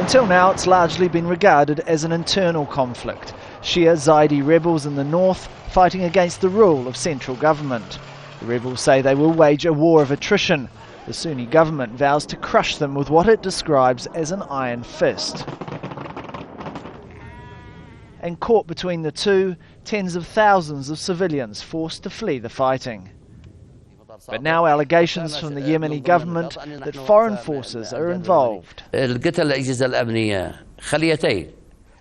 Until now, it's largely been regarded as an internal conflict. Shia Zaidi rebels in the north fighting against the rule of central government. The rebels say they will wage a war of attrition. The Sunni government vows to crush them with what it describes as an iron fist. And caught between the two, tens of thousands of civilians forced to flee the fighting. But now allegations from the Yemeni government that foreign forces are involved.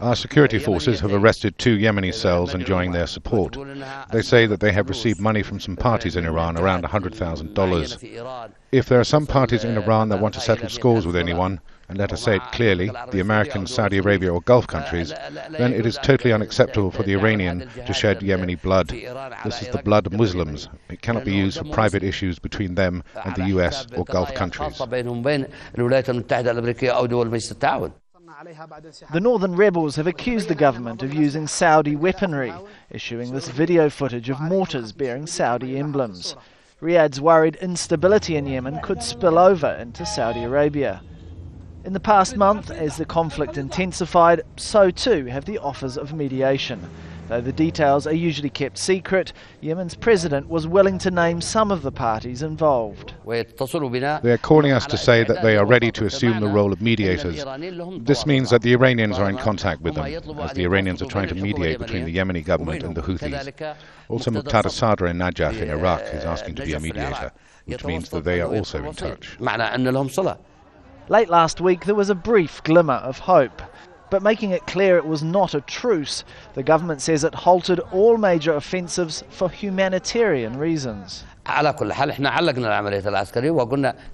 Our security forces have arrested 2 Yemeni cells enjoying their support. They say that they have received money from some parties in Iran, around $100,000. If there are some parties in Iran that want to settle scores with anyone, and let us say it clearly, the Americans, Saudi Arabia or Gulf countries, then it is totally unacceptable for the Iranian to shed Yemeni blood. This is the blood of Muslims. It cannot be used for private issues between them and the US or Gulf countries. The northern rebels have accused the government of using Saudi weaponry, issuing this video footage of mortars bearing Saudi emblems. Riyadh's worried instability in Yemen could spill over into Saudi Arabia. In the past month, as the conflict intensified, so too have the offers of mediation. Though the details are usually kept secret, Yemen's president was willing to name some of the parties involved. They are calling us to say that they are ready to assume the role of mediators. This means that the Iranians are in contact with them, as the Iranians are trying to mediate between the Yemeni government and the Houthis. Also, Muqtada Sadr in Najaf in Iraq is asking to be a mediator, which means that they are also in touch. Late last week there was a brief glimmer of hope. But making it clear it was not a truce, the government says it halted all major offensives for humanitarian reasons.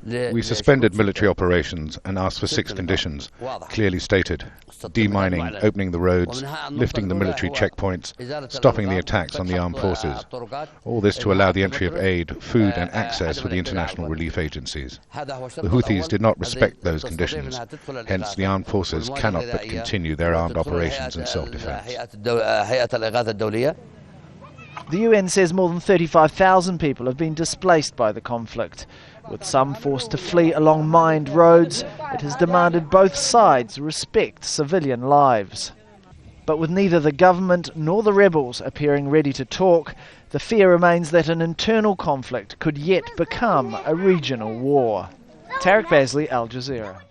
We suspended military operations and asked for 6 conditions, clearly stated: demining, opening the roads, lifting the military checkpoints, stopping the attacks on the armed forces. All this to allow the entry of aid, food and access for the international relief agencies. The Houthis did not respect those conditions, hence the armed forces cannot but continue their armed operations in self-defense. The UN says more than 35,000 people have been displaced by the conflict. With some forced to flee along mined roads, it has demanded both sides respect civilian lives. But with neither the government nor the rebels appearing ready to talk, the fear remains that an internal conflict could yet become a regional war. Tarek Bazley, Al Jazeera.